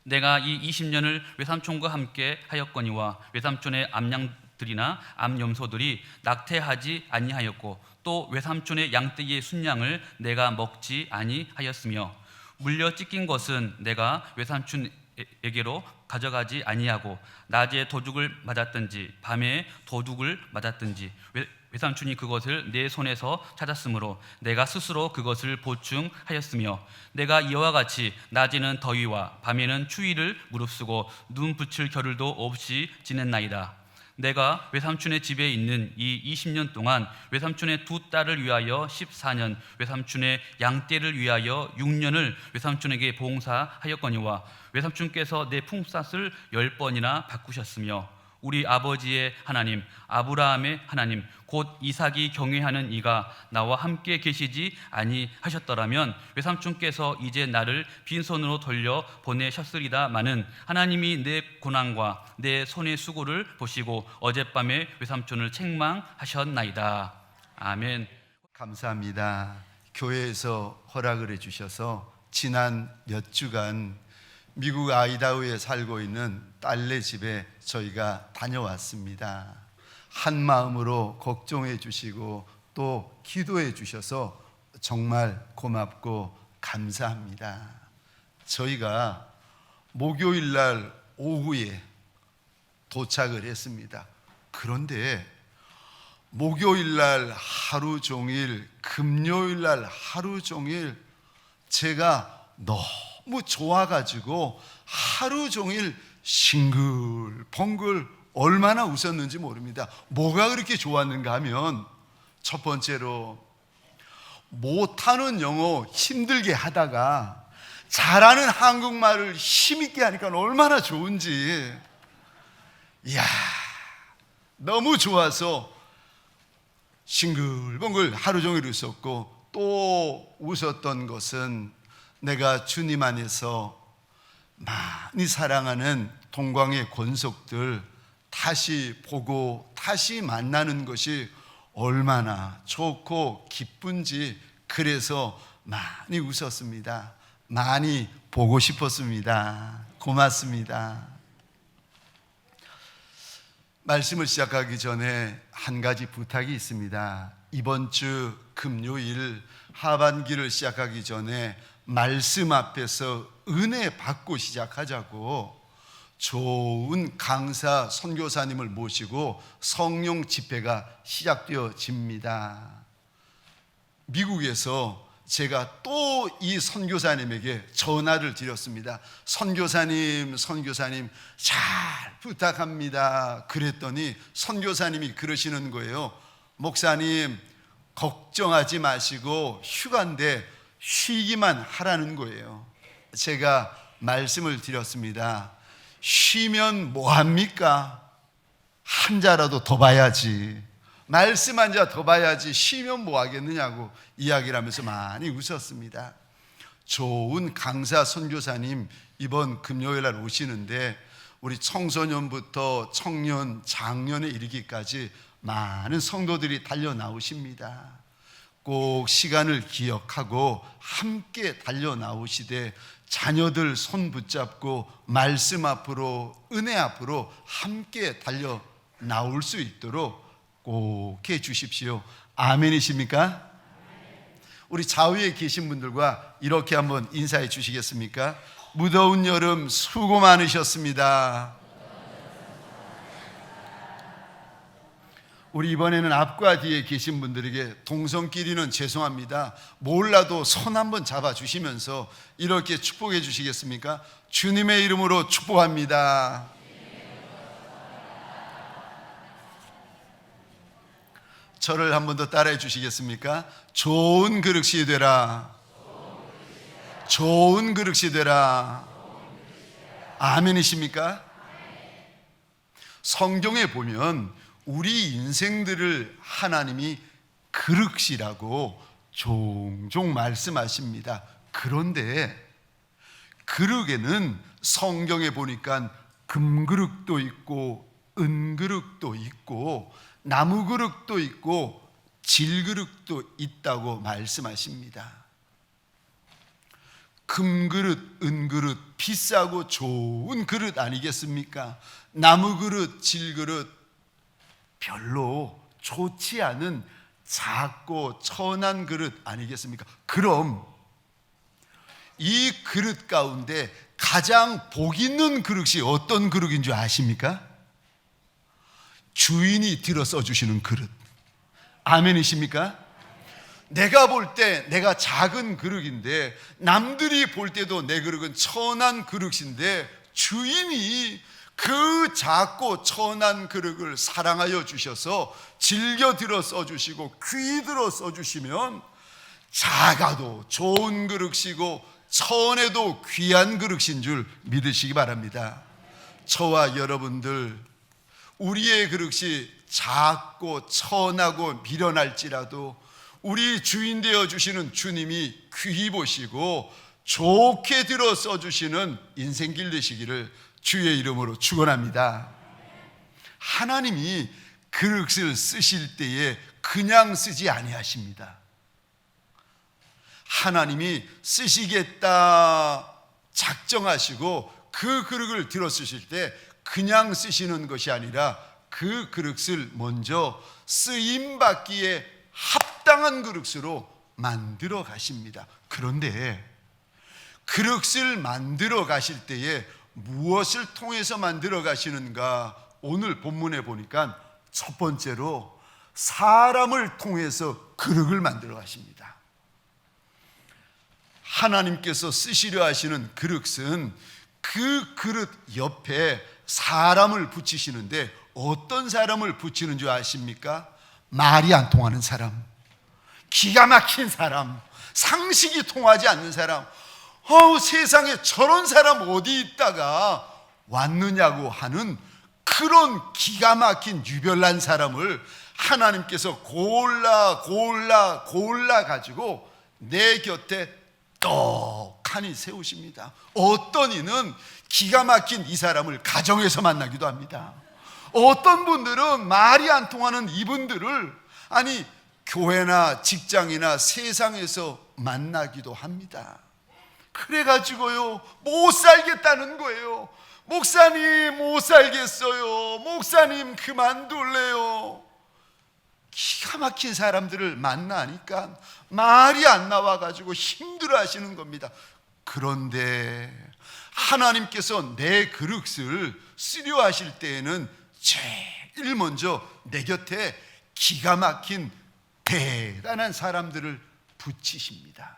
내가 이 20년을 외삼촌과 함께 하였거니와 외삼촌의 암양들이나 암염소들이 낙태하지 아니하였고 또 외삼촌의 양떼기의 순양을 내가 먹지 아니하였으며 물려 찢긴 것은 내가 외삼촌에게로 가져가지 아니하고 낮에 도둑을 맞았든지 밤에 도둑을 맞았든지 외삼촌이 그것을 내 손에서 찾았으므로 내가 스스로 그것을 보충하였으며 내가 이와 같이 낮에는 더위와 밤에는 추위를 무릅쓰고 눈 붙일 겨를도 없이 지냈나이다. 내가 외삼촌의 집에 있는 이 20년 동안 외삼촌의 두 딸을 위하여 14년, 외삼촌의 양떼를 위하여 6년을 외삼촌에게 봉사하였거니와 외삼촌께서 내 품삯을 10번이나 바꾸셨으며 우리 아버지의 하나님, 아브라함의 하나님, 곧 이삭이 경외하는 이가 나와 함께 계시지 아니하셨더라면 외삼촌께서 이제 나를 빈손으로 돌려 보내셨으리다마는 하나님이 내 고난과 내 손의 수고를 보시고 어젯밤에 외삼촌을 책망하셨나이다. 아멘. 감사합니다. 교회에서 허락을 해주셔서 지난 몇 주간 미국 아이다호에 살고 있는 딸네 집에 저희가 다녀왔습니다. 한 마음으로 걱정해 주시고 또 기도해 주셔서 정말 고맙고 감사합니다. 저희가 목요일 날 오후에 도착을 했습니다. 그런데 목요일 날 하루 종일, 금요일 날 하루 종일 제가 너무 좋아가지고 하루 종일 싱글벙글 얼마나 웃었는지 모릅니다. 뭐가 그렇게 좋았는가 하면 첫 번째로 못하는 영어 힘들게 하다가 잘하는 한국말을 힘있게 하니까 얼마나 좋은지, 이야, 너무 좋아서 싱글벙글 하루 종일 웃었고, 또 웃었던 것은 내가 주님 안에서 많이 사랑하는 동광의 권속들 다시 보고 다시 만나는 것이 얼마나 좋고 기쁜지, 그래서 많이 웃었습니다. 많이 보고 싶었습니다. 고맙습니다. 말씀을 시작하기 전에 한 가지 부탁이 있습니다. 이번 주 금요일 하반기를 시작하기 전에 말씀 앞에서 은혜 받고 시작하자고 좋은 강사 선교사님을 모시고 성령 집회가 시작되어집니다. 미국에서 제가 또 이 선교사님에게 전화를 드렸습니다. 선교사님 잘 부탁합니다. 그랬더니 선교사님이 그러시는 거예요. 목사님, 걱정하지 마시고 휴가인데 쉬기만 하라는 거예요. 제가 말씀을 드렸습니다. 쉬면 뭐합니까? 한 자라도 더 봐야지, 말씀 한 자 더 봐야지, 쉬면 뭐 하겠느냐고 이야기를 하면서 많이 웃었습니다. 좋은 강사 선교사님 이번 금요일 날 오시는데 우리 청소년부터 청년, 장년에 이르기까지 많은 성도들이 달려 나오십니다. 꼭 시간을 기억하고 함께 달려 나오시되 자녀들 손 붙잡고 말씀 앞으로, 은혜 앞으로 함께 달려 나올 수 있도록 꼭 해 주십시오. 아멘이십니까? 우리 좌우에 계신 분들과 이렇게 한번 인사해 주시겠습니까? 무더운 여름 수고 많으셨습니다. 우리 이번에는 앞과 뒤에 계신 분들에게 동성끼리는 죄송합니다. 몰라도 손 한번 잡아주시면서 이렇게 축복해 주시겠습니까? 주님의 이름으로 축복합니다. 저를 한 번 더 따라해 주시겠습니까? 좋은 그릇이 되라. 좋은 그릇이 되라. 아멘이십니까? 성경에 보면 우리 인생들을 하나님이 그릇이라고 종종 말씀하십니다. 그런데 그릇에는 성경에 보니까 금그릇도 있고 은그릇도 있고 나무그릇도 있고 질그릇도 있다고 말씀하십니다. 금그릇, 은그릇, 비싸고 좋은 그릇 아니겠습니까? 나무 그릇, 질그릇, 별로 좋지 않은 작고 천한 그릇 아니겠습니까? 그럼 이 그릇 가운데 가장 복 있는 그릇이 어떤 그릇인 줄 아십니까? 주인이 들어 써주시는 그릇. 아멘이십니까? 내가 볼 때 내가 작은 그릇인데, 남들이 볼 때도 내 그릇은 천한 그릇인데, 주인이 그 작고 천한 그릇을 사랑하여 주셔서 즐겨 들어 써주시고 귀 들어 써주시면 작아도 좋은 그릇이고 천에도 귀한 그릇인 줄 믿으시기 바랍니다. 저와 여러분들, 우리의 그릇이 작고 천하고 미련할지라도 우리 주인 되어 주시는 주님이 귀히 보시고 좋게 들어 써주시는 인생길 되시기를 주의 이름으로 축원합니다. 하나님이 그릇을 쓰실 때에 그냥 쓰지 아니하십니다. 하나님이 쓰시겠다 작정하시고 그 그릇을 들어 쓰실 때 그냥 쓰시는 것이 아니라 그 그릇을 먼저 쓰임받기에 합당한 그릇으로 만들어 가십니다. 그런데 그릇을 만들어 가실 때에 무엇을 통해서 만들어 가시는가? 오늘 본문에 보니까 첫 번째로 사람을 통해서 그릇을 만들어 가십니다. 하나님께서 쓰시려 하시는 그릇은 그 그릇 옆에 사람을 붙이시는데, 어떤 사람을 붙이는 줄 아십니까? 말이 안 통하는 사람, 기가 막힌 사람, 상식이 통하지 않는 사람, 세상에 저런 사람 어디 있다가 왔느냐고 하는 그런 기가 막힌 유별난 사람을 하나님께서 골라 가지고 내 곁에 떡하니 세우십니다. 어떤 이는 기가 막힌 이 사람을 가정에서 만나기도 합니다. 어떤 분들은 말이 안 통하는 이분들을 교회나 직장이나 세상에서 만나기도 합니다. 그래가지고요, 못 살겠다는 거예요. 목사님 못 살겠어요. 목사님 그만둘래요. 기가 막힌 사람들을 만나니까 말이 안 나와가지고 힘들어 하시는 겁니다. 그런데 하나님께서 내 그릇을 쓰려 하실 때에는 제일 먼저 내 곁에 기가 막힌 대단한 사람들을 붙이십니다.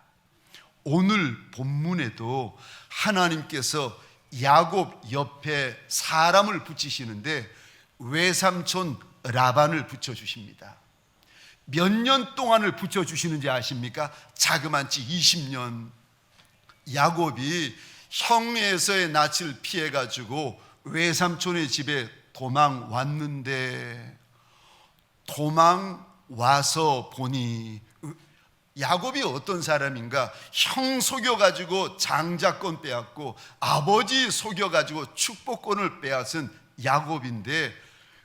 오늘 본문에도 하나님께서 야곱 옆에 사람을 붙이시는데 외삼촌 라반을 붙여주십니다. 몇 년 동안을 붙여주시는지 아십니까? 자그만치 20년. 야곱이 형 에서의 낯을 피해가지고 외삼촌의 집에 도망 왔는데, 도망 와서 보니 야곱이 어떤 사람인가? 형 속여가지고 장자권 빼앗고 아버지 속여가지고 축복권을 빼앗은 야곱인데,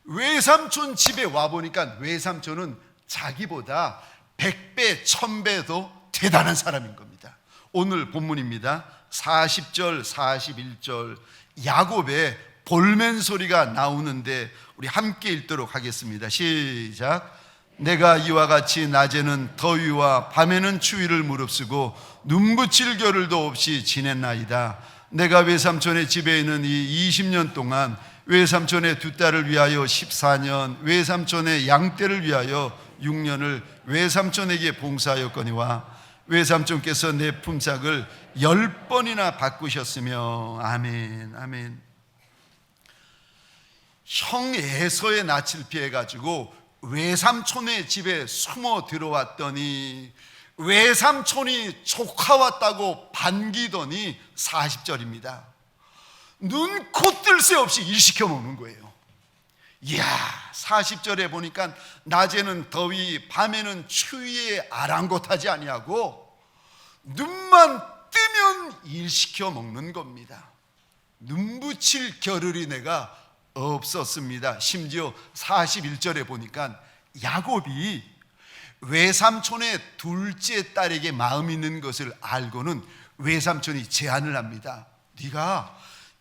외삼촌 집에 와보니까 외삼촌은 자기보다 100배, 1000배 더 대단한 사람인 겁니다. 오늘 본문입니다. 40절, 41절 야곱의 볼멘 소리가 나오는데 우리 함께 읽도록 하겠습니다. 시작. 내가 이와 같이 낮에는 더위와 밤에는 추위를 무릅쓰고 눈붙일 겨를도 없이 지냈나이다. 내가 외삼촌의 집에 있는 이 20년 동안 외삼촌의 두 딸을 위하여 14년, 외삼촌의 양떼를 위하여 6년을 외삼촌에게 봉사하였거니와 외삼촌께서 내 품삯을 10번이나 바꾸셨으며. 아멘, 아멘. 형 에서의 낯을 피해가지고 외삼촌의 집에 숨어 들어왔더니 외삼촌이 조카 왔다고 반기더니 40절입니다. 눈코 뜰 새 없이 일 시켜 먹는 거예요. 이야, 40절에 보니까 낮에는 더위 밤에는 추위에 아랑곳하지 아니하고 눈만 뜨면 일 시켜 먹는 겁니다. 눈 붙일 겨를이 내가 없었습니다. 심지어 41절에 보니까 야곱이 외삼촌의 둘째 딸에게 마음이 있는 것을 알고는 외삼촌이 제안을 합니다. 네가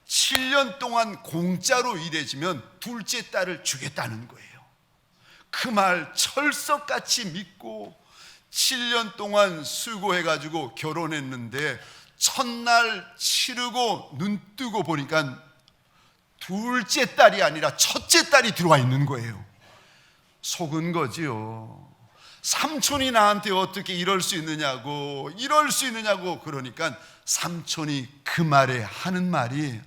7년 동안 공짜로 일해주면 둘째 딸을 주겠다는 거예요. 그 말 철석같이 믿고 7년 동안 수고해가지고 결혼했는데 첫날 치르고 눈 뜨고 보니까 둘째 딸이 아니라 첫째 딸이 들어와 있는 거예요. 속은 거지요. 삼촌이 나한테 어떻게 이럴 수 있느냐고 그러니까 삼촌이 그 말에 하는 말이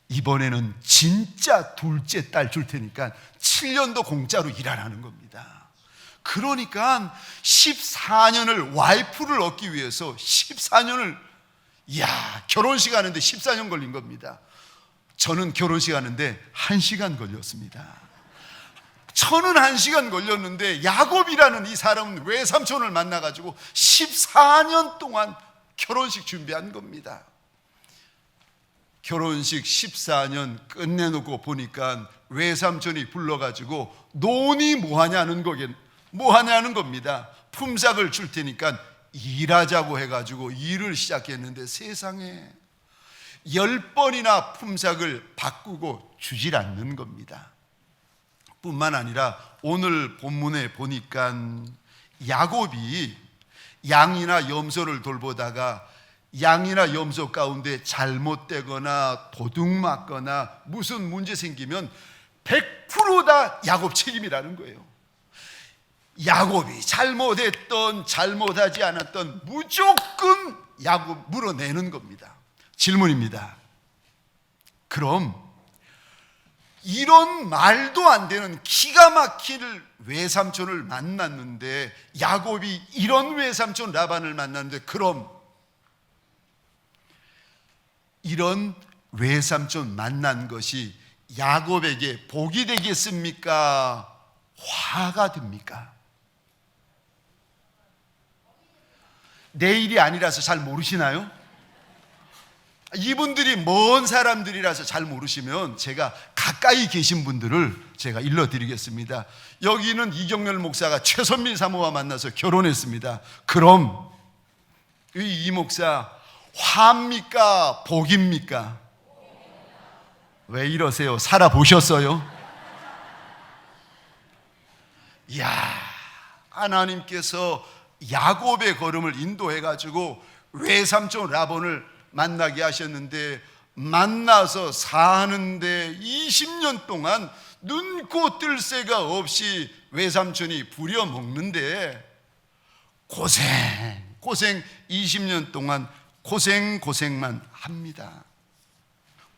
이번에는 진짜 둘째 딸 줄 테니까 7년도 공짜로 일하라는 겁니다. 그러니까 14년을 와이프를 얻기 위해서 14년을 결혼식 하는데 14년 걸린 겁니다. 저는 결혼식 하는데 1시간 걸렸습니다. 저는 1시간 걸렸는데 야곱이라는 이 사람은 외삼촌을 만나가지고 14년 동안 결혼식 준비한 겁니다. 결혼식 14년 끝내놓고 보니까 외삼촌이 불러가지고 논이 뭐하냐는 겁니다. 품삯을 줄 테니까 일하자고 해가지고 일을 시작했는데 세상에 10번이나 품삯을 바꾸고 주질 않는 겁니다. 뿐만 아니라 오늘 본문에 보니까 야곱이 양이나 염소를 돌보다가 양이나 염소 가운데 잘못되거나 도둑맞거나 무슨 문제 생기면 100% 다 야곱 책임이라는 거예요. 야곱이 잘못했던 잘못하지 않았던 무조건 야곱 물어내는 겁니다. 질문입니다. 그럼 이런 말도 안 되는 기가 막힐 외삼촌을 만났는데, 야곱이 이런 외삼촌 라반을 만났는데, 그럼 이런 외삼촌 만난 것이 야곱에게 복이 되겠습니까? 화가 됩니까? 내일이 아니라서 잘 모르시나요? 이분들이 먼 사람들이라서 잘 모르시면 제가 가까이 계신 분들을 제가 일러드리겠습니다. 여기는 이경렬 목사가 최선민 사모와 만나서 결혼했습니다. 그럼 이 목사 화입니까? 복입니까? 왜 이러세요? 살아보셨어요? 이야, 하나님께서 야곱의 걸음을 인도해가지고 외삼촌 라본을 만나게 하셨는데, 만나서 사는데 20년 동안 눈코 뜰 새가 없이 외삼촌이 부려먹는데 고생 20년 동안 고생만 합니다.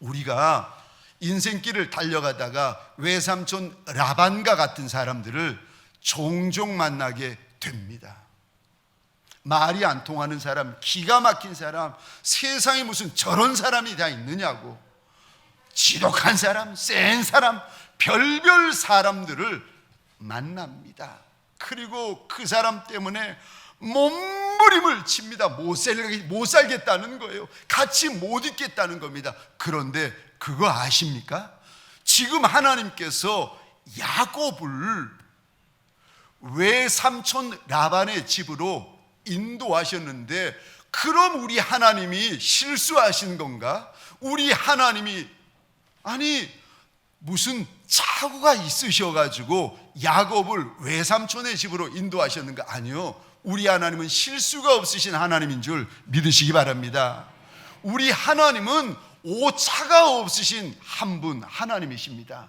우리가 인생길을 달려가다가 외삼촌 라반과 같은 사람들을 종종 만나게 됩니다. 말이 안 통하는 사람, 기가 막힌 사람, 세상에 무슨 저런 사람이 다 있느냐고, 지독한 사람, 센 사람, 별별 사람들을 만납니다. 그리고 그 사람 때문에 몸부림을 칩니다. 못 살겠다는 거예요. 같이 못 있겠다는 겁니다. 그런데 그거 아십니까? 지금 하나님께서 야곱을 외삼촌 라반의 집으로 인도하셨는데, 그럼 우리 하나님이 실수하신 건가? 우리 하나님이 무슨 착오가 있으셔가지고 야곱을 외삼촌의 집으로 인도하셨는가? 아니요, 우리 하나님은 실수가 없으신 하나님인 줄 믿으시기 바랍니다. 우리 하나님은 오차가 없으신 한 분 하나님이십니다.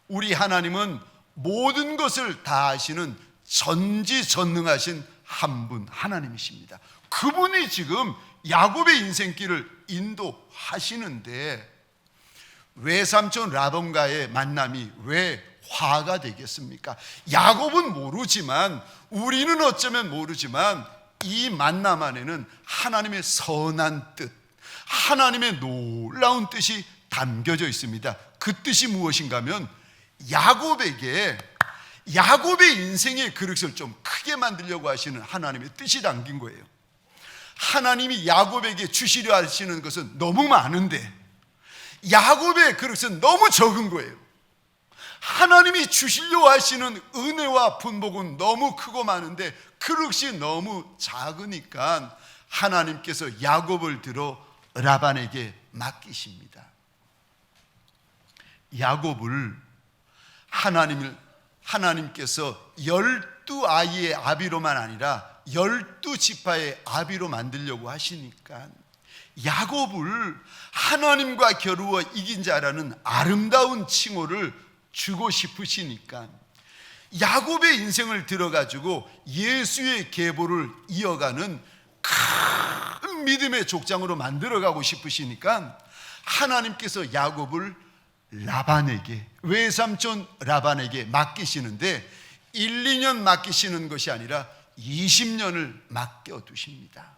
우리 하나님은 모든 것을 다 아시는 전지전능하신 한 분 하나님이십니다. 그분이 지금 야곱의 인생길을 인도하시는데, 외삼촌 라반과의 만남이 왜 화가 되겠습니까? 야곱은 모르지만, 우리는 어쩌면 모르지만, 이 만남 안에는 하나님의 선한 뜻, 하나님의 놀라운 뜻이 담겨져 있습니다. 그 뜻이 무엇인가 하면, 야곱의 인생의 그릇을 좀 크게 만들려고 하시는 하나님의 뜻이 담긴 거예요. 하나님이 야곱에게 주시려 하시는 것은 너무 많은데 야곱의 그릇은 너무 적은 거예요. 하나님이 주시려 하시는 은혜와 분복은 너무 크고 많은데 그릇이 너무 작으니까 하나님께서 야곱을 들어 라반에게 맡기십니다. 야곱을 하나님께서 12아이의 아비로만 아니라 12지파의 아비로 만들려고 하시니까 야곱을 하나님과 겨루어 이긴 자라는 아름다운 칭호를 주고 싶으시니까 야곱의 인생을 들어가지고 예수의 계보를 이어가는 큰 믿음의 족장으로 만들어가고 싶으시니까 하나님께서 야곱을 라반에게, 외삼촌 라반에게 맡기시는데 1, 2년 맡기시는 것이 아니라 20년을 맡겨두십니다.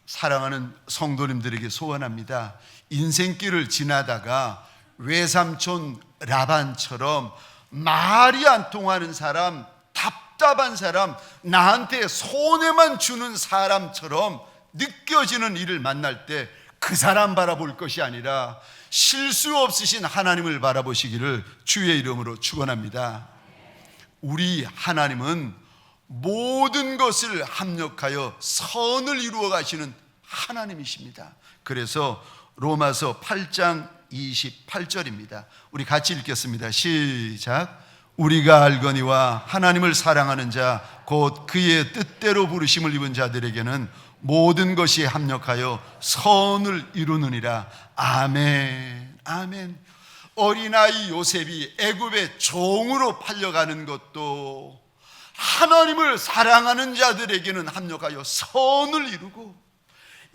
사랑하는 성도님들에게 소원합니다. 인생길을 지나다가 외삼촌 라반처럼 말이 안 통하는 사람, 답답한 사람, 나한테 손해만 주는 사람처럼 느껴지는 일을 만날 때 그 사람 바라볼 것이 아니라 실수 없으신 하나님을 바라보시기를 주의 이름으로 축원합니다. 우리 하나님은 모든 것을 합력하여 선을 이루어 가시는 하나님이십니다. 그래서 로마서 8장 28절입니다. 우리 같이 읽겠습니다. 시작. 우리가 알거니와 하나님을 사랑하는 자 곧 그의 뜻대로 부르심을 입은 자들에게는 모든 것이 합력하여 선을 이루느니라. 아멘. 아멘. 어린아이 요셉이 애굽의 종으로 팔려가는 것도 하나님을 사랑하는 자들에게는 합력하여 선을 이루고,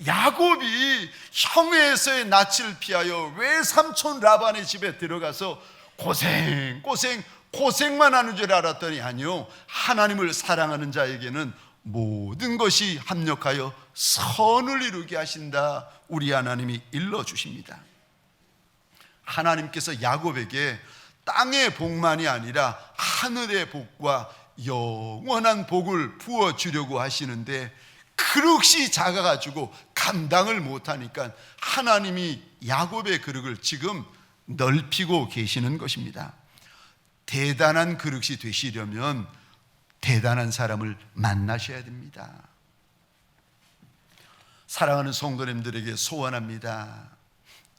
야곱이 형에서의 낯을 피하여 외삼촌 라반의 집에 들어가서 고생만 하는 줄 알았더니 아니요, 하나님을 사랑하는 자에게는 모든 것이 합력하여 선을 이루게 하신다. 우리 하나님이 일러주십니다. 하나님께서 야곱에게 땅의 복만이 아니라 하늘의 복과 영원한 복을 부어주려고 하시는데 그릇이 작아가지고 감당을 못하니까 하나님이 야곱의 그릇을 지금 넓히고 계시는 것입니다. 대단한 그릇이 되시려면 대단한 사람을 만나셔야 됩니다. 사랑하는 성도님들에게 소원합니다.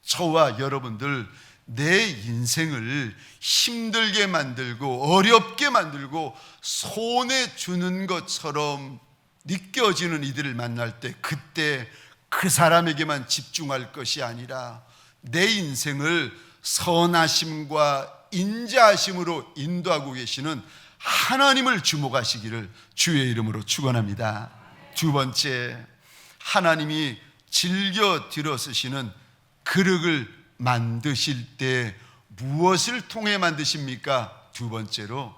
저와 여러분들 내 인생을 힘들게 만들고 어렵게 만들고 손해 주는 것처럼 느껴지는 이들을 만날 때 그때 그 사람에게만 집중할 것이 아니라 내 인생을 선하심과 인자하심으로 인도하고 계시는 하나님을 주목하시기를 주의 이름으로 축원합니다. 두 번째, 하나님이 즐겨 들어 쓰시는 그릇을 만드실 때 무엇을 통해 만드십니까? 두 번째로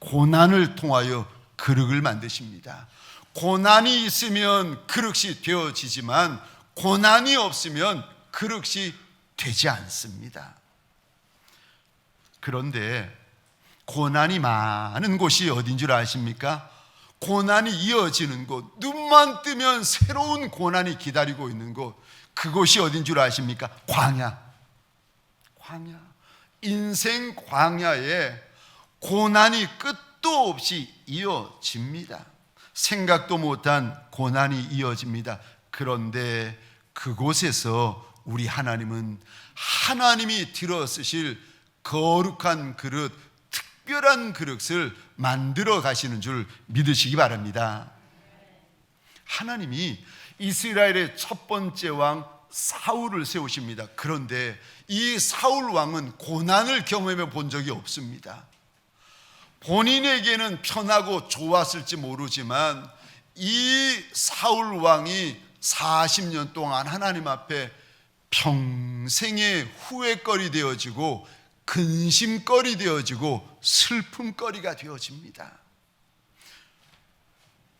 고난을 통하여 그릇을 만드십니다. 고난이 있으면 그릇이 되어지지만 고난이 없으면 그릇이 되지 않습니다. 그런데 고난이 많은 곳이 어딘 줄 아십니까? 고난이 이어지는 곳, 눈만 뜨면 새로운 고난이 기다리고 있는 곳, 그곳이 어딘 줄 아십니까? 광야. 인생 광야에 고난이 끝도 없이 이어집니다. 생각도 못한 고난이 이어집니다. 그런데 그곳에서 우리 하나님은 하나님이 들어 쓰실 거룩한 그릇, 특별한 그릇을 만들어 가시는 줄 믿으시기 바랍니다. 하나님이 이스라엘의 첫 번째 왕 사울을 세우십니다. 그런데 이 사울 왕은 고난을 경험해 본 적이 없습니다. 본인에게는 편하고 좋았을지 모르지만 이 사울 왕이 40년 동안 하나님 앞에 평생의 후회거리 되어지고 근심거리 되어지고 슬픔거리가 되어집니다.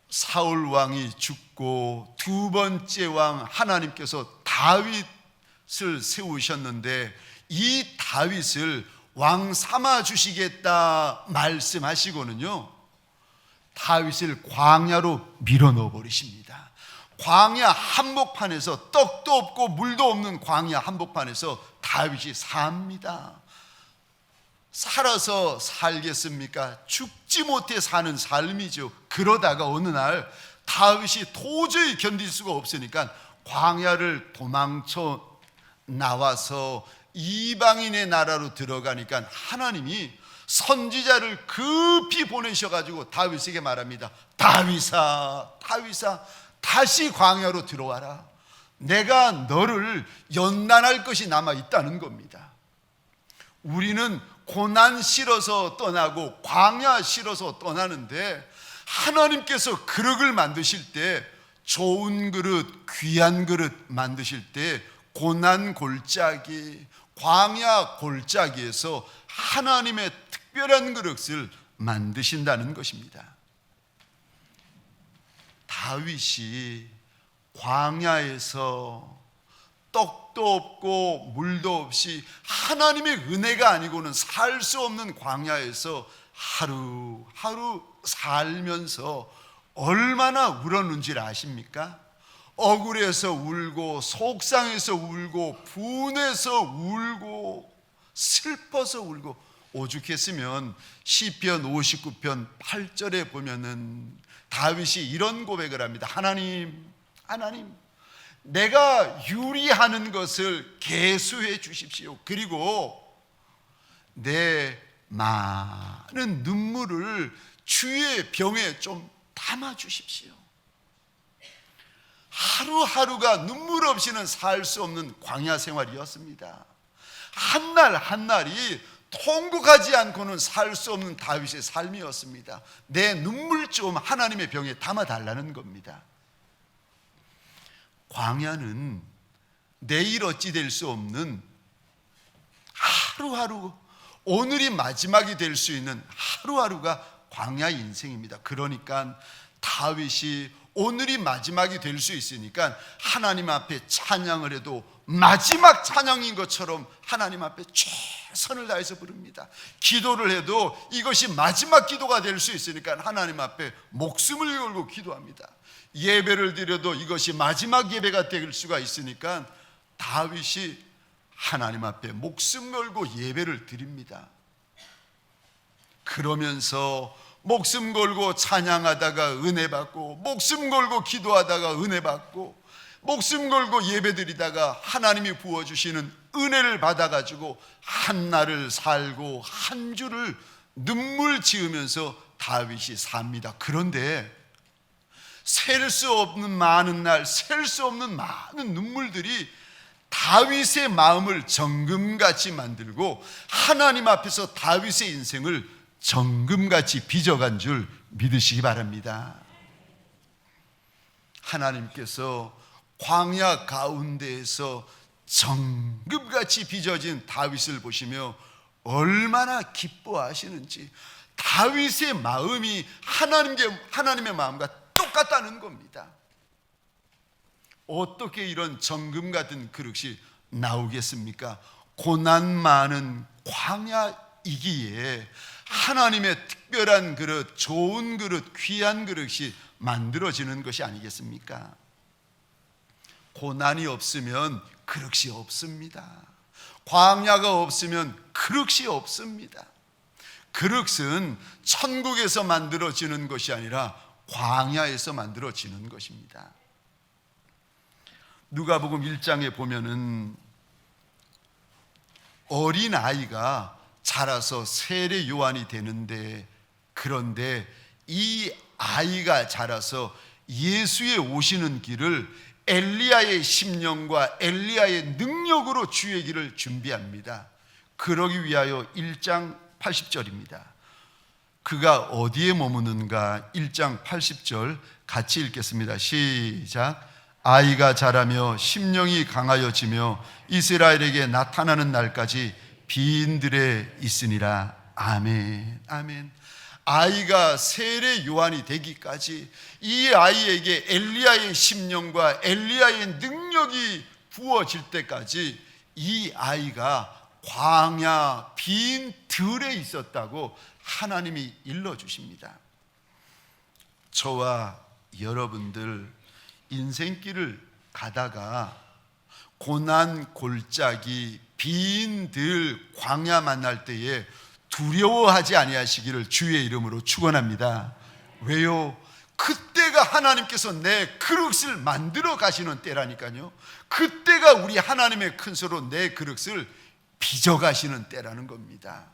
사울 왕이 죽고 두 번째 왕 하나님께서 다윗을 세우셨는데 이 다윗을 왕 삼아 주시겠다 말씀하시고는요, 다윗을 광야로 밀어넣어 버리십니다. 광야 한복판에서, 떡도 없고 물도 없는 광야 한복판에서 다윗이 삽니다. 살아서 살겠습니까? 죽지 못해 사는 삶이죠. 그러다가 어느 날 다윗이 도저히 견딜 수가 없으니까 광야를 도망쳐 나와서 이방인의 나라로 들어가니까 하나님이 선지자를 급히 보내셔가지고 다윗에게 말합니다. 다윗아, 다윗아, 다시 광야로 들어와라. 내가 너를 연단할 것이 남아 있다는 겁니다. 우리는 고난 싫어서 떠나고 광야 싫어서 떠나는데, 하나님께서 그릇을 만드실 때, 좋은 그릇, 귀한 그릇 만드실 때 고난 골짜기, 광야 골짜기에서 하나님의 특별한 그릇을 만드신다는 것입니다. 다윗이 광야에서 떡도 없고 물도 없이 하나님의 은혜가 아니고는 살 수 없는 광야에서 하루하루 살면서 얼마나 울었는지 아십니까? 억울해서 울고, 속상해서 울고, 분해서 울고, 슬퍼서 울고. 오죽했으면 시편 59편 8절에 보면은 다윗이 이런 고백을 합니다. 하나님, 하나님, 내가 유리하는 것을 계수해 주십시오. 그리고 내 많은 눈물을 주의 병에 좀 담아 주십시오. 하루하루가 눈물 없이는 살 수 없는 광야 생활이었습니다. 한날 한날이 통곡하지 않고는 살 수 없는 다윗의 삶이었습니다. 내 눈물 좀 하나님의 병에 담아 달라는 겁니다. 광야는 내일 어찌 될 수 없는 하루하루, 오늘이 마지막이 될 수 있는 하루하루가 광야 인생입니다. 그러니까 다윗이 오늘이 마지막이 될 수 있으니까 하나님 앞에 찬양을 해도 마지막 찬양인 것처럼 하나님 앞에 최선을 다해서 부릅니다. 기도를 해도 이것이 마지막 기도가 될 수 있으니까 하나님 앞에 목숨을 걸고 기도합니다. 예배를 드려도 이것이 마지막 예배가 될 수가 있으니까 다윗이 하나님 앞에 목숨 걸고 예배를 드립니다. 그러면서 목숨 걸고 찬양하다가 은혜 받고, 목숨 걸고 기도하다가 은혜 받고, 목숨 걸고 예배드리다가 하나님이 부어주시는 은혜를 받아가지고 한 날을 살고 한 주를 눈물 지으면서 다윗이 삽니다. 그런데 셀 수 없는 많은 날, 셀 수 없는 많은 눈물들이 다윗의 마음을 정금같이 만들고 하나님 앞에서 다윗의 인생을 정금같이 빚어간 줄 믿으시기 바랍니다. 하나님께서 광야 가운데에서 정금같이 빚어진 다윗을 보시며 얼마나 기뻐하시는지, 다윗의 마음이 하나님의 마음과 똑같다는 겁니다. 어떻게 이런 정금 같은 그릇이 나오겠습니까? 고난 많은 광야이기에 하나님의 특별한 그릇, 좋은 그릇, 귀한 그릇이 만들어지는 것이 아니겠습니까? 고난이 없으면 그릇이 없습니다. 광야가 없으면 그릇이 없습니다. 그릇은 천국에서 만들어지는 것이 아니라 광야에서 만들어지는 것입니다. 누가복음 1장에 보면은 어린 아이가 자라서 세례 요한이 되는데, 그런데 이 아이가 자라서 예수의 오시는 길을 엘리야의 심령과 엘리야의 능력으로 주의 길을 준비합니다. 그러기 위하여 1장 80절입니다. 그가 어디에 머무는가? 1장 80절 같이 읽겠습니다. 시작. 아이가 자라며 심령이 강하여지며 이스라엘에게 나타나는 날까지 빈들에 있으니라. 아멘, 아멘. 아이가 세례 요한이 되기까지 이 아이에게 엘리야의 심령과 엘리야의 능력이 부어질 때까지 이 아이가 광야 빈 들에 있었다고 하나님이 일러주십니다. 저와 여러분들 인생길을 가다가 고난 골짜기 빈 들 광야 만날 때에 두려워하지 아니하시기를 주의 이름으로 축원합니다. 왜요? 그때가 하나님께서 내 그릇을 만들어 가시는 때라니까요. 그때가 우리 하나님의 큰 소로 내 그릇을 빚어 가시는 때라는 겁니다.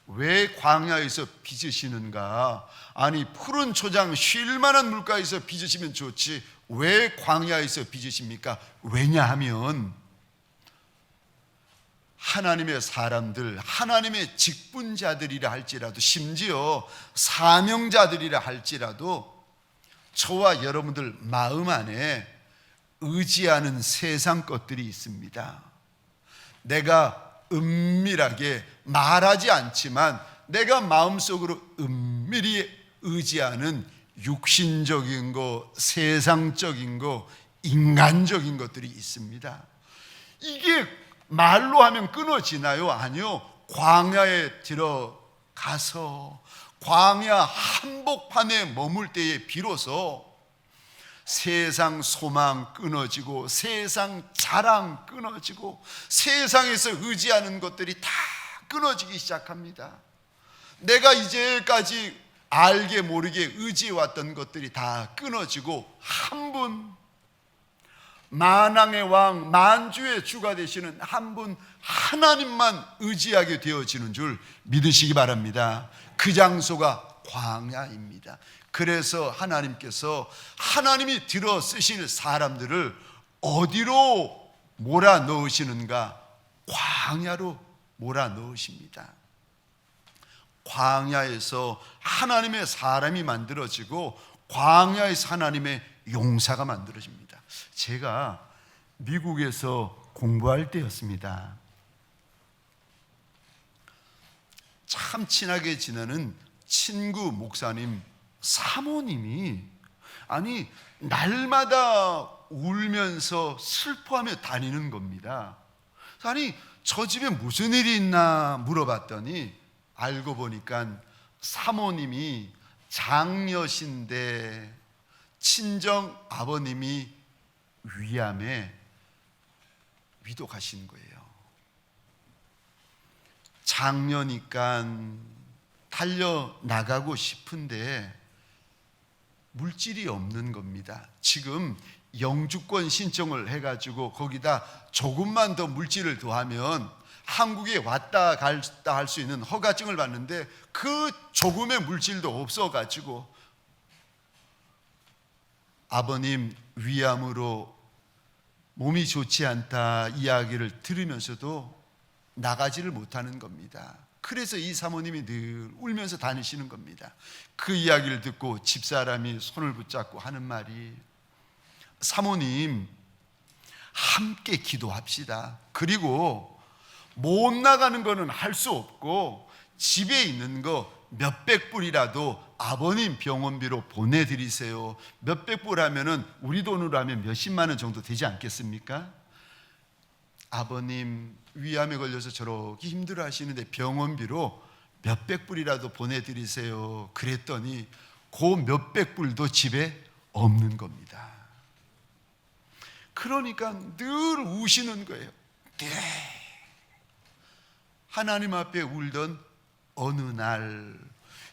왜 광야에서 빚으시는가? 아니, 푸른 초장 쉴만한 물가에서 빚으시면 좋지 왜 광야에서 빚으십니까? 왜냐하면 하나님의 사람들, 하나님의 직분자들이라 할지라도, 심지어 사명자들이라 할지라도 저와 여러분들 마음 안에 의지하는 세상 것들이 있습니다. 내가 은밀하게 말하지 않지만 내가 마음속으로 은밀히 의지하는 육신적인 거, 세상적인 거, 인간적인 것들이 있습니다. 이게 말로 하면 끊어지나요? 아니요. 광야에 들어가서 광야 한복판에 머물 때에 비로소 세상 소망 끊어지고 세상 자랑 끊어지고 세상에서 의지하는 것들이 다 끊어지기 시작합니다. 내가 이제까지 알게 모르게 의지해왔던 것들이 다 끊어지고 한 분, 만왕의 왕, 만주의 주가 되시는 한 분 하나님만 의지하게 되어지는 줄 믿으시기 바랍니다. 그 장소가 광야입니다. 그래서 하나님께서 하나님이 들어 쓰실 사람들을 어디로 몰아넣으시는가? 광야로 몰아넣으십니다. 광야에서 하나님의 사람이 만들어지고 광야에서 하나님의 용사가 만들어집니다. 제가 미국에서 공부할 때였습니다. 참 친하게 지내는 친구 목사님 사모님이 아니 날마다 울면서 슬퍼하며 다니는 겁니다. 아니 저 집에 무슨 일이 있나 물어봤더니 알고 보니까 사모님이 장녀신데 친정 아버님이 위암에 위독하신 거예요. 장녀니까 달려나가고 싶은데 물질이 없는 겁니다. 지금 영주권 신청을 해가지고 거기다 조금만 더 물질을 더하면 한국에 왔다 갔다 할 수 있는 허가증을 받는데 그 조금의 물질도 없어가지고 아버님 위암으로 몸이 좋지 않다 이야기를 들으면서도 나가지를 못하는 겁니다. 그래서 이 사모님이 늘 울면서 다니시는 겁니다. 그 이야기를 듣고 집사람이 손을 붙잡고 하는 말이 사모님 함께 기도합시다. 그리고 못 나가는 거는 할 수 없고 집에 있는 거 몇백 불이라도 아버님 병원비로 보내드리세요. 몇백 불 하면은 우리 돈으로 하면 몇십만 원 정도 되지 않겠습니까? 아버님 위암에 걸려서 저렇게 힘들어 하시는데 병원비로 몇백 불이라도 보내드리세요. 그랬더니 그 몇백 불도 집에 없는 겁니다. 그러니까 늘 우시는 거예요. 하나님 앞에 울던 어느 날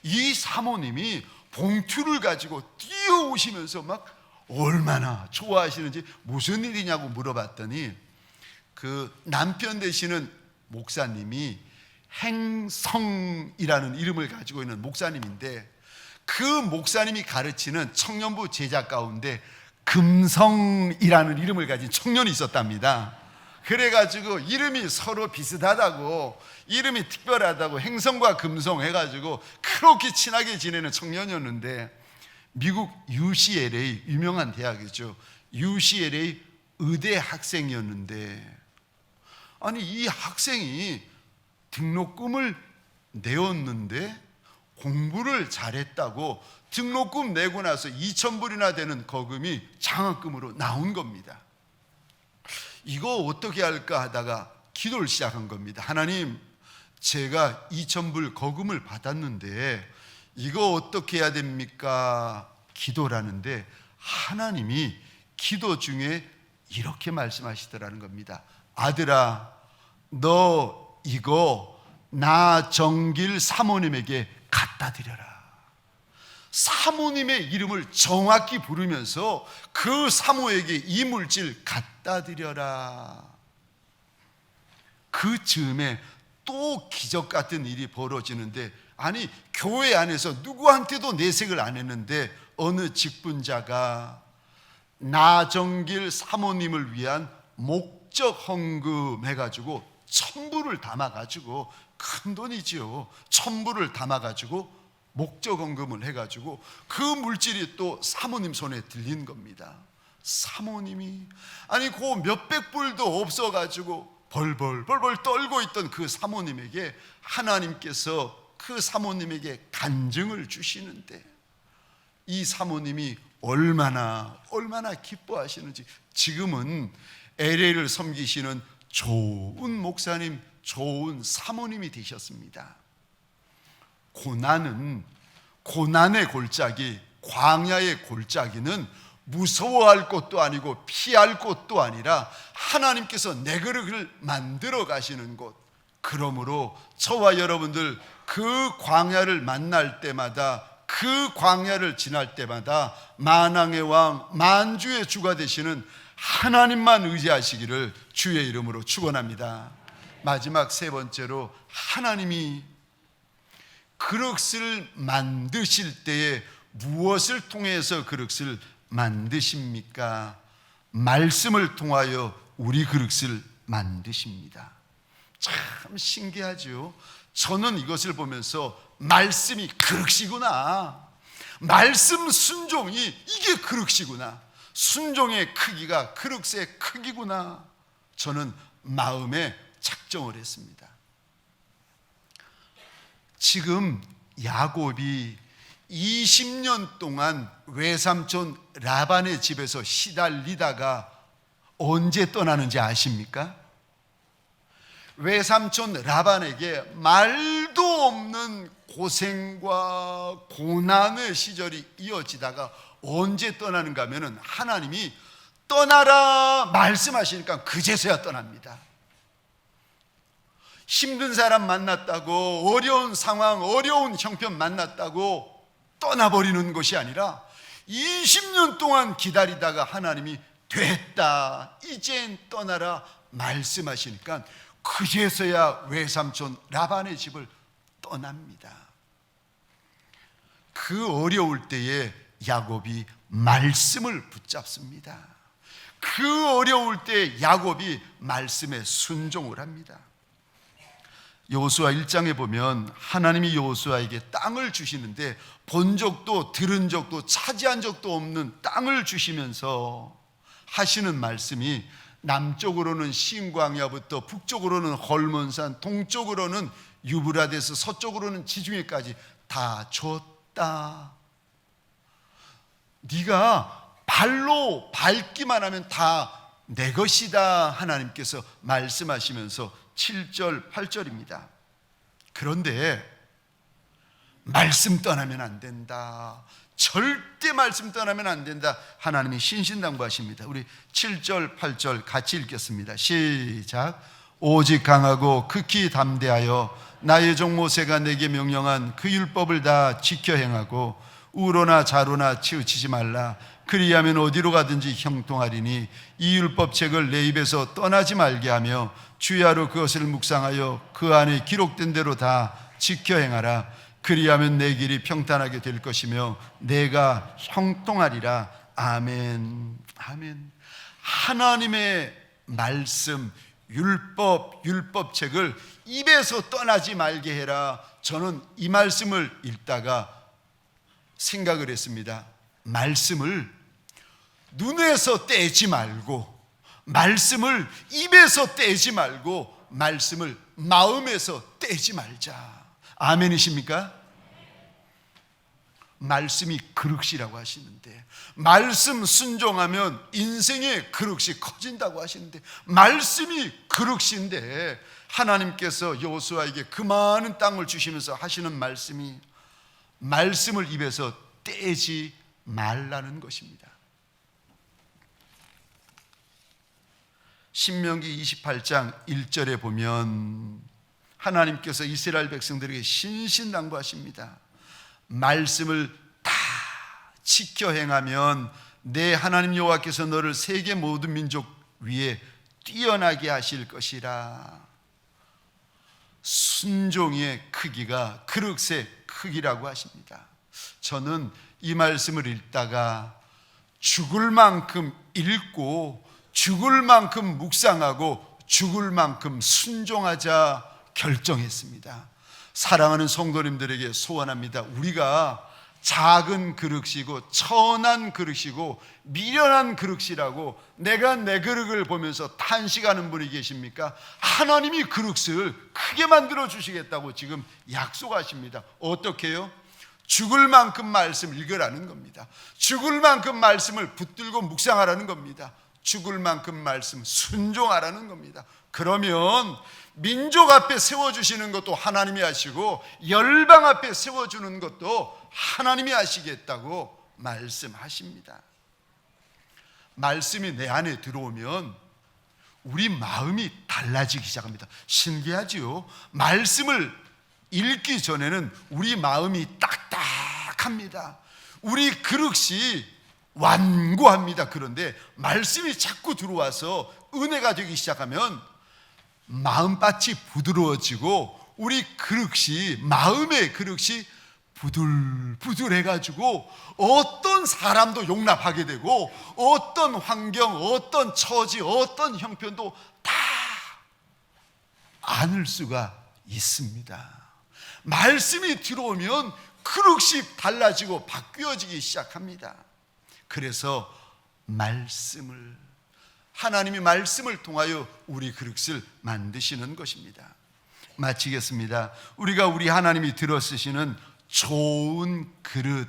이 사모님이 봉투를 가지고 뛰어오시면서 막 얼마나 좋아하시는지 무슨 일이냐고 물어봤더니 그 남편 되시는 목사님이 행성이라는 이름을 가지고 있는 목사님인데 그 목사님이 가르치는 청년부 제자 가운데 금성이라는 이름을 가진 청년이 있었답니다. 그래가지고 이름이 서로 비슷하다고, 이름이 특별하다고 행성과 금성 해가지고 그렇게 친하게 지내는 청년이었는데 미국 UCLA 유명한 대학이죠. UCLA 의대 학생이었는데 아니 이 학생이 등록금을 내었는데 공부를 잘했다고 등록금 내고 나서 2,000불이나 되는 거금이 장학금으로 나온 겁니다. 이거 어떻게 할까 하다가 기도를 시작한 겁니다. 하나님, 제가 2,000불 거금을 받았는데 이거 어떻게 해야 됩니까? 기도를 하는데 하나님이 기도 중에 이렇게 말씀하시더라는 겁니다. 아들아, 너 이거 나정길 사모님에게 갖다 드려라. 사모님의 이름을 정확히 부르면서 그 사모에게 이 물질 갖다 드려라. 그 즈음에 또 기적 같은 일이 벌어지는데, 아니 교회 안에서 누구한테도 내색을 안 했는데 어느 직분자가 나정길 사모님을 위한 목적 헌금 해가지고 1,000불을 담아가지고, 큰 돈이지요. 1,000불을 담아가지고 목적 헌금을 해가지고 그 물질이 또 사모님 손에 들린 겁니다. 사모님이 아니 그 몇백 불도 없어가지고 벌벌 떨고 있던 그 사모님에게 하나님께서 그 사모님에게 간증을 주시는데, 이 사모님이 얼마나 기뻐하시는지, 지금은 LA를 섬기시는 좋은 목사님, 좋은 사모님이 되셨습니다. 고난의 골짜기, 광야의 골짜기는 무서워할 것도 아니고 피할 것도 아니라 하나님께서 내 그릇을 만들어 가시는 곳. 그러므로 저와 여러분들 그 광야를 만날 때마다, 그 광야를 지날 때마다 만왕의 왕, 만주의 주가 되시는 하나님만 의지하시기를 주의 이름으로 축원합니다. 마지막 세 번째로, 하나님이 그릇을 만드실 때에 무엇을 통해서 그릇을 만드십니까? 말씀을 통하여 우리 그릇을 만드십니다. 참 신기하죠. 저는 이것을 보면서 말씀이 그릇이구나, 말씀 순종이 이게 그릇이구나, 순종의 크기가 그릇의 크기구나, 저는 마음에 작정을 했습니다. 지금 야곱이 20년 동안 외삼촌 라반의 집에서 시달리다가 언제 떠나는지 아십니까? 외삼촌 라반에게 말도 없는 고생과 고난의 시절이 이어지다가 언제 떠나는가 하면은, 하나님이 떠나라 말씀하시니까 그제서야 떠납니다. 힘든 사람 만났다고, 어려운 상황, 어려운 형편 만났다고 떠나버리는 것이 아니라 20년 동안 기다리다가 하나님이 됐다, 이젠 떠나라 말씀하시니까 그제서야 외삼촌 라반의 집을 떠납니다. 그 어려울 때에 야곱이 말씀을 붙잡습니다. 그 어려울 때 야곱이 말씀에 순종을 합니다. 여호수아 1장에 보면 하나님이 여호수아에게 땅을 주시는데, 본 적도 들은 적도 차지한 적도 없는 땅을 주시면서 하시는 말씀이, 남쪽으로는 신광야부터 북쪽으로는 헐몬산, 동쪽으로는 유브라데스, 서쪽으로는 지중해까지 다 줬다. 네가 발로 밟기만 하면 다 내 것이다, 하나님께서 말씀하시면서 7절 8절입니다. 그런데 말씀 떠나면 안 된다, 절대 말씀 떠나면 안 된다, 하나님이 신신당부하십니다. 우리 7절 8절 같이 읽겠습니다. 시작. 오직 강하고 극히 담대하여 나의 종 모세가 내게 명령한 그 율법을 다 지켜 행하고 우로나 좌로나 치우치지 말라. 그리하면 어디로 가든지 형통하리니 이 율법책을 내 입에서 떠나지 말게 하며 주야로 그것을 묵상하여 그 안에 기록된 대로 다 지켜 행하라. 그리하면 내 길이 평탄하게 될 것이며 내가 형통하리라. 아멘. 아멘. 하나님의 말씀, 율법책을 입에서 떠나지 말게 해라. 저는 이 말씀을 읽다가 생각을 했습니다. 말씀을 눈에서 떼지 말고, 말씀을 입에서 떼지 말고, 말씀을 마음에서 떼지 말자. 아멘이십니까? 말씀이 그릇이라고 하시는데, 말씀 순종하면 인생의 그릇이 커진다고 하시는데, 말씀이 그릇인데 하나님께서 여호수아에게 그 많은 땅을 주시면서 하시는 말씀이, 말씀을 입에서 떼지 말라는 것입니다. 신명기 28장 1절에 보면 하나님께서 이스라엘 백성들에게 신신당부하십니다. 말씀을 다 지켜 행하면 내 하나님 여호와께서 너를 세계 모든 민족 위에 뛰어나게 하실 것이라. 순종의 크기가 그릇의 크기라고 하십니다. 저는 이 말씀을 읽다가 죽을 만큼 읽고 죽을 만큼 묵상하고 죽을 만큼 순종하자 결정했습니다. 사랑하는 성도님들에게 소원합니다. 우리가 작은 그릇이고 천한 그릇이고 미련한 그릇이라고 내가 내 그릇을 보면서 탄식하는 분이 계십니까? 하나님이 그릇을 크게 만들어 주시겠다고 지금 약속하십니다. 어떻게 해요? 죽을 만큼 말씀 읽으라는 겁니다. 죽을 만큼 말씀을 붙들고 묵상하라는 겁니다. 죽을 만큼 말씀 순종하라는 겁니다. 그러면 민족 앞에 세워주시는 것도 하나님이 하시고 열방 앞에 세워주는 것도 하나님이 하시겠다고 말씀하십니다. 말씀이 내 안에 들어오면 우리 마음이 달라지기 시작합니다. 신기하지요? 말씀을 읽기 전에는 우리 마음이 딱딱합니다. 우리 그릇이 완고합니다. 그런데 말씀이 자꾸 들어와서 은혜가 되기 시작하면 마음밭이 부드러워지고 우리 그릇이, 마음의 그릇이 부들부들해가지고 어떤 사람도 용납하게 되고 어떤 환경, 어떤 처지, 어떤 형편도 다 안을 수가 있습니다. 말씀이 들어오면 그릇이 달라지고 바뀌어지기 시작합니다. 그래서 하나님이 말씀을 통하여 우리 그릇을 만드시는 것입니다. 마치겠습니다. 우리가 우리 하나님이 들어 쓰시는 좋은 그릇,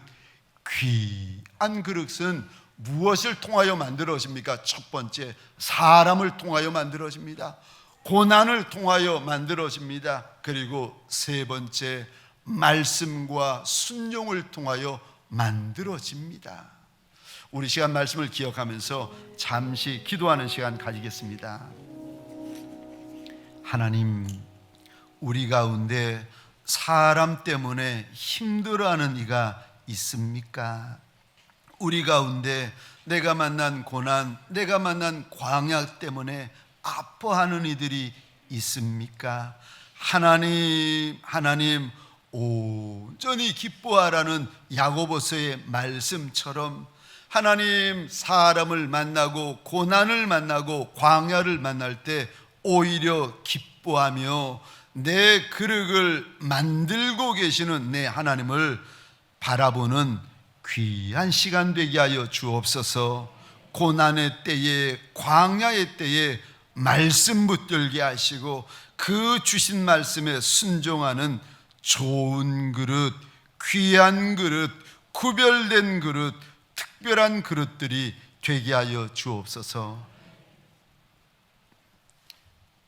귀한 그릇은 무엇을 통하여 만들어집니까? 첫 번째, 사람을 통하여 만들어집니다. 고난을 통하여 만들어집니다. 그리고 세 번째, 말씀과 순종을 통하여 만들어집니다. 우리 시간 말씀을 기억하면서 잠시 기도하는 시간 가지겠습니다. 하나님, 우리 가운데 사람 때문에 힘들어하는 이가 있습니까? 우리 가운데 내가 만난 고난, 내가 만난 광야 때문에 아파하는 이들이 있습니까? 하나님, 온전히 기뻐하라는 야고보서의 말씀처럼 하나님, 사람을 만나고 고난을 만나고 광야를 만날 때 오히려 기뻐하며 내 그릇을 만들고 계시는 내 하나님을 바라보는 귀한 시간 되게 하여 주옵소서. 고난의 때에, 광야의 때에 말씀 붙들게 하시고 그 주신 말씀에 순종하는 좋은 그릇, 귀한 그릇, 구별된 그릇, 특별한 그릇들이 되게 하여 주옵소서.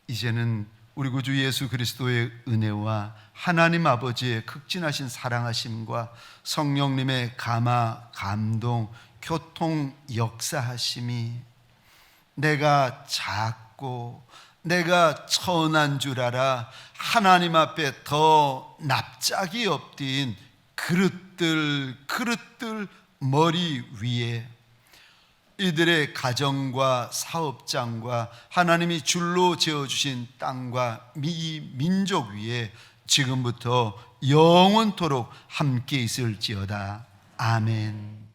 이제는 우리 구주 예수 그리스도의 은혜와 하나님 아버지의 극진하신 사랑하심과 성령님의 감화, 감동, 교통, 역사하심이 내가 작고 내가 천한 줄 알아 하나님 앞에 더 납작이 엎드린 그릇들 머리 위에 이들의 가정과 사업장과 하나님이 줄로 지어주신 땅과 민족 위에 지금부터 영원토록 함께 있을지어다. 아멘.